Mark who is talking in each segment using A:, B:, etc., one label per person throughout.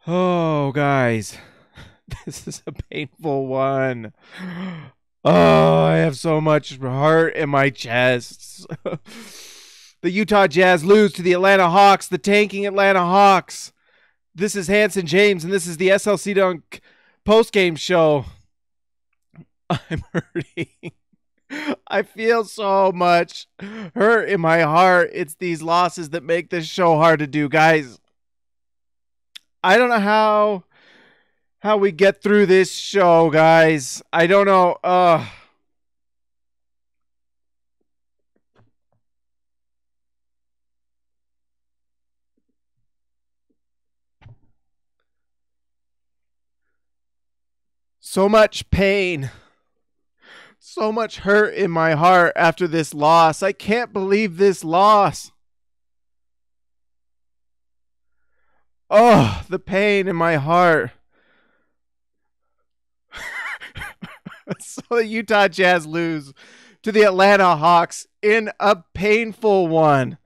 A: Oh, guys, this is a painful one. Oh, I have so much heart in my chest. The Utah Jazz lose to the Atlanta Hawks, the tanking Atlanta Hawks. This is Hanson James, and this is the SLC Dunk post-game show. I'm hurting. I feel so much hurt in my heart. It's these losses that make this show hard to do, guys. I don't know how we get through this show, guys. I don't know. So much pain. So much hurt in my heart after this loss. I can't believe this loss. Oh, the pain in my heart. So the Utah Jazz lose to the Atlanta Hawks in a painful one.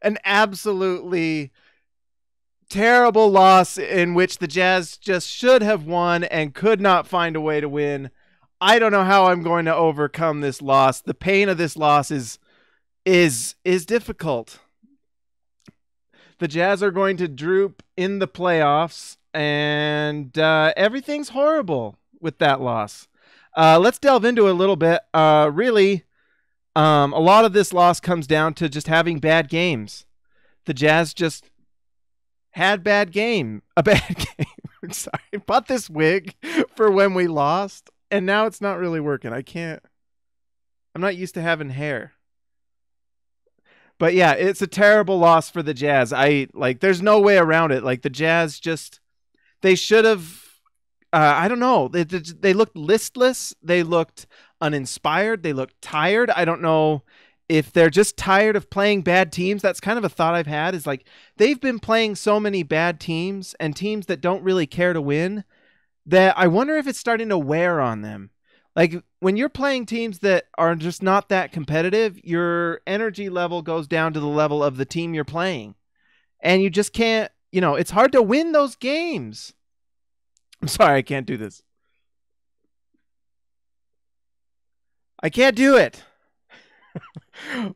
A: An absolutely terrible loss in which the Jazz just should have won and could not find a way to win. I don't know how I'm going to overcome this loss. The pain of this loss is difficult. The Jazz are going to droop in the playoffs, and everything's horrible with that loss. Let's delve into it a little bit. Really, a lot of this loss comes down to just having bad games. The Jazz just had a bad game. Sorry, I bought this wig for when we lost, and now it's not really working. I'm not used to having hair. But yeah, it's a terrible loss for the Jazz. There's no way around it. Like, the Jazz they should have, I don't know. They looked listless. They looked uninspired. They looked tired. I don't know if they're just tired of playing bad teams. That's kind of a thought I've had, is like, they've been playing so many bad teams and teams that don't really care to win, that I wonder if it's starting to wear on them. Like, when you're playing teams that are just not that competitive, your energy level goes down to the level of the team you're playing. And you just can't, it's hard to win those games. I'm sorry, I can't do this. I can't do it.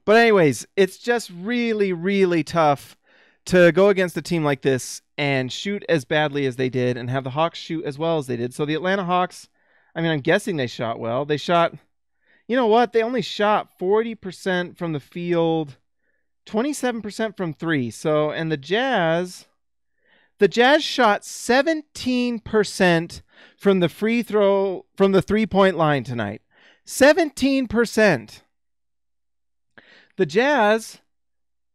A: But anyways, it's just really, really tough to go against a team like this and shoot as badly as they did and have the Hawks shoot as well as they did. So the Atlanta Hawks, I'm guessing they shot well. They shot, you know what? They only shot 40% from the field, 27% from three. So, and the Jazz shot 17% from the free throw, from the 3-point line tonight. 17%. The Jazz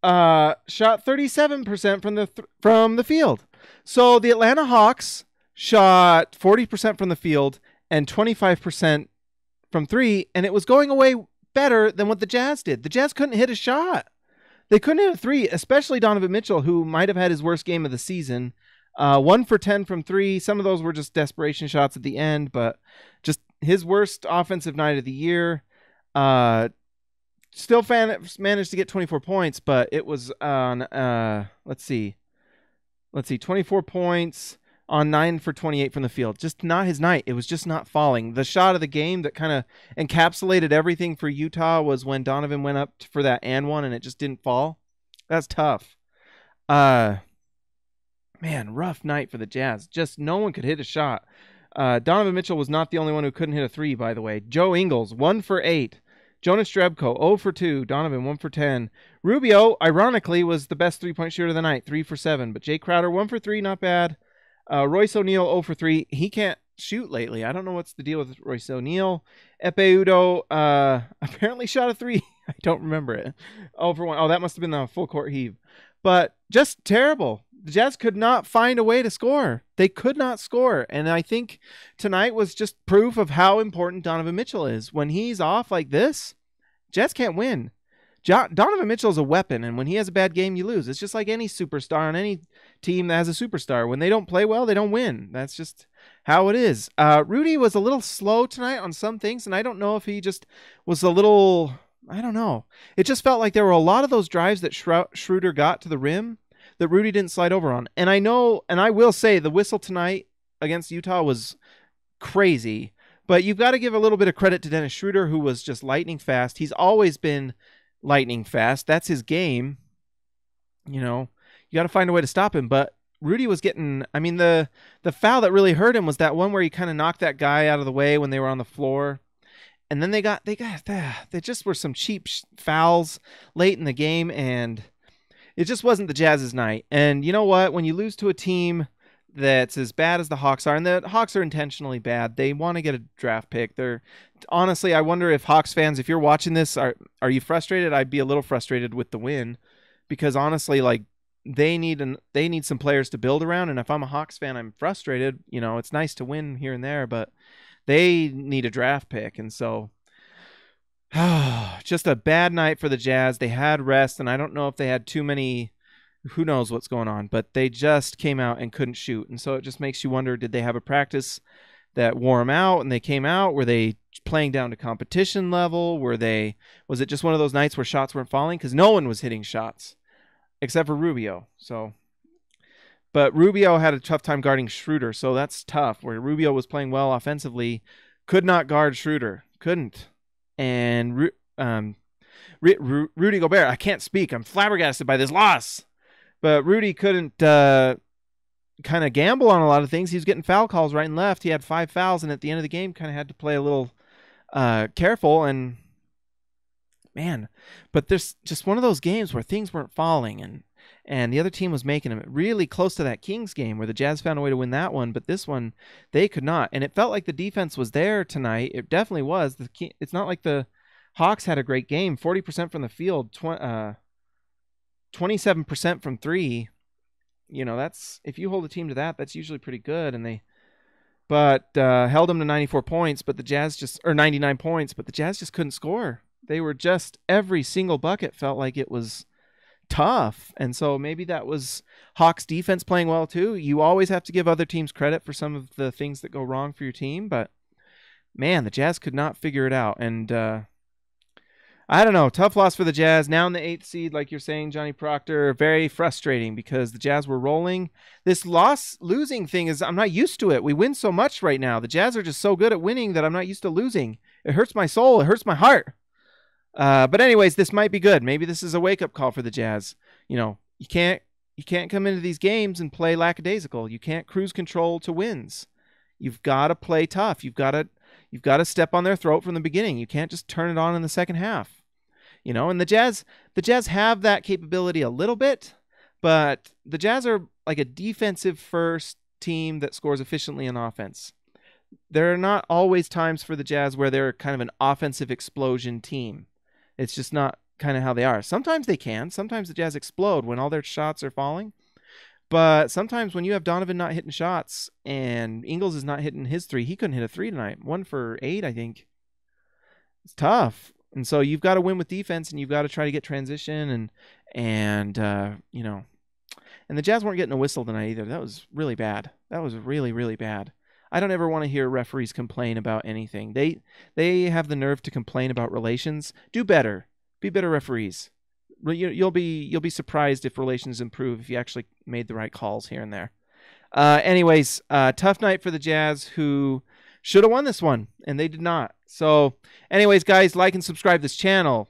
A: shot 37% from the field. So the Atlanta Hawks shot 40% from the field and 25% from three, and it was going away better than what the Jazz did. The Jazz couldn't hit a shot. They couldn't hit a three, especially Donovan Mitchell, who might have had his worst game of the season. 1 for 10 from three. Some of those were just desperation shots at the end, but just his worst offensive night of the year. Still managed to get 24 points, but it was on, let's see, 24 points on 9 for 28 from the field. Just not his night. It was just not falling. The shot of the game that kind of encapsulated everything for Utah was when Donovan went up for that and one, and it just didn't fall. That's tough. Man, rough night for the Jazz. Just no one could hit a shot. Donovan Mitchell was not the only one who couldn't hit a three, by the way. Joe Ingles, 1 for 8. Jonas Drebko, 0 for 2. Donovan, 1 for 10. Rubio, ironically, was the best three-point shooter of the night, 3 for 7. But Jay Crowder, 1 for 3, not bad. Royce O'Neal, 0 for 3. He can't shoot lately. I don't know what's the deal with Royce O'Neal. Epe Udo apparently shot a 3. I don't remember it. 0 for 1. Oh, that must have been the full court heave. But just terrible. The Jazz could not find a way to score. They could not score. And I think tonight was just proof of how important Donovan Mitchell is. When he's off like this, Jazz can't win. Donovan Mitchell is a weapon, and when he has a bad game, you lose. It's just like any superstar on any team that has a superstar. When they don't play well, they don't win. That's just how it is. Rudy was a little slow tonight on some things, and I don't know if he just was a little, I don't know. It just felt like there were a lot of those drives that Schroder got to the rim that Rudy didn't slide over on. And I know, and I will say, the whistle tonight against Utah was crazy. But you've got to give a little bit of credit to Dennis Schroder, who was just lightning fast. He's always been lightning fast. That's his game. You know, you got to find a way to stop him. But Rudy was getting, I mean, the foul that really hurt him was that one where he kind of knocked that guy out of the way when they were on the floor. And then they just were some cheap fouls late in the game, and it just wasn't the Jazz's night. And you know what? When you lose to a team that's as bad as the Hawks are, and the Hawks are intentionally bad, they want to get a draft pick. They're honestly, I wonder if Hawks fans, if you're watching this, are you frustrated? I'd be a little frustrated with the win, because honestly, like, they need some players to build around. And if I'm a Hawks fan, I'm frustrated. You know, it's nice to win here and there, but they need a draft pick. And so just a bad night for the Jazz. They had rest, and I don't know if they had too many, who knows what's going on, but they just came out and couldn't shoot. And so it just makes you wonder, did they have a practice that wore them out and they came out? Were they playing down to competition level? Was it just one of those nights where shots weren't falling? Because no one was hitting shots except for Rubio. But Rubio had a tough time guarding Schroder, so that's tough. Where Rubio was playing well offensively, could not guard Schroder. Couldn't. And Rudy Gobert, I can't speak. I'm flabbergasted by this loss. But Rudy couldn't kind of gamble on a lot of things. He was getting foul calls right and left. He had 5 fouls, and at the end of the game kind of had to play a little careful. And, man, but there's just one of those games where things weren't falling, and the other team was making them really close to that Kings game where the Jazz found a way to win that one, but this one, they could not. And it felt like the defense was there tonight. It definitely was. It's not like the Hawks had a great game. 40% from the field, 27% from three. You know, that's, if you hold a team to that, that's usually pretty good. And but held them to 94 points, but the Jazz or 99 points, but the Jazz just couldn't score. They were just, every single bucket felt like it was tough. And so maybe that was Hawks defense playing well too. You always have to give other teams credit for some of the things that go wrong for your team, but man, the Jazz could not figure it out. And I don't know, tough loss for the Jazz. Now in the 8th seed, like you're saying, Johnny Proctor, very frustrating because the Jazz were rolling. This losing thing is, I'm not used to it. We win so much right now. The Jazz are just so good at winning that I'm not used to losing. It hurts my soul. It hurts my heart. But anyways, this might be good. Maybe this is a wake-up call for the Jazz. You know, you can't come into these games and play lackadaisical. You can't cruise control to wins. You've got to play tough. You've got to step on their throat from the beginning. You can't just turn it on in the second half. You know, and the Jazz have that capability a little bit, but the Jazz are like a defensive first team that scores efficiently on offense. There are not always times for the Jazz where they're kind of an offensive explosion team. It's just not kind of how they are. Sometimes they can. Sometimes the Jazz explode when all their shots are falling. But sometimes when you have Donovan not hitting shots and Ingles is not hitting his 3, he couldn't hit a 3 tonight. 1 for 8, I think. It's tough. And so you've got to win with defense, and you've got to try to get transition and you know. And the Jazz weren't getting a whistle tonight either. That was really bad. That was really, really bad. I don't ever want to hear referees complain about anything. They have the nerve to complain about relations. Do better. Be better referees. You'll be surprised if relations improve if you actually made the right calls here and there. Anyways, tough night for the Jazz, who should have won this one, and they did not. So, anyways, guys, like and subscribe this channel.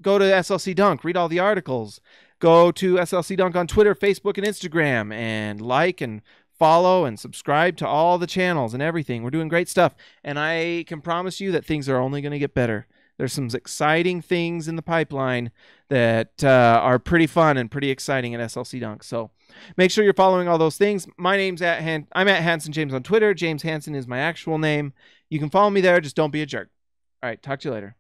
A: Go to SLC Dunk. Read all the articles. Go to SLC Dunk on Twitter, Facebook, and Instagram, and like and follow and subscribe to all the channels and everything. We're doing great stuff, and I can promise you that things are only going to get better. There's some exciting things in the pipeline that are pretty fun and pretty exciting at SLC Dunk. So make sure you're following all those things. I'm at Hanson James on Twitter. James Hanson is my actual name. You can follow me there. Just don't be a jerk. All right, talk to you later.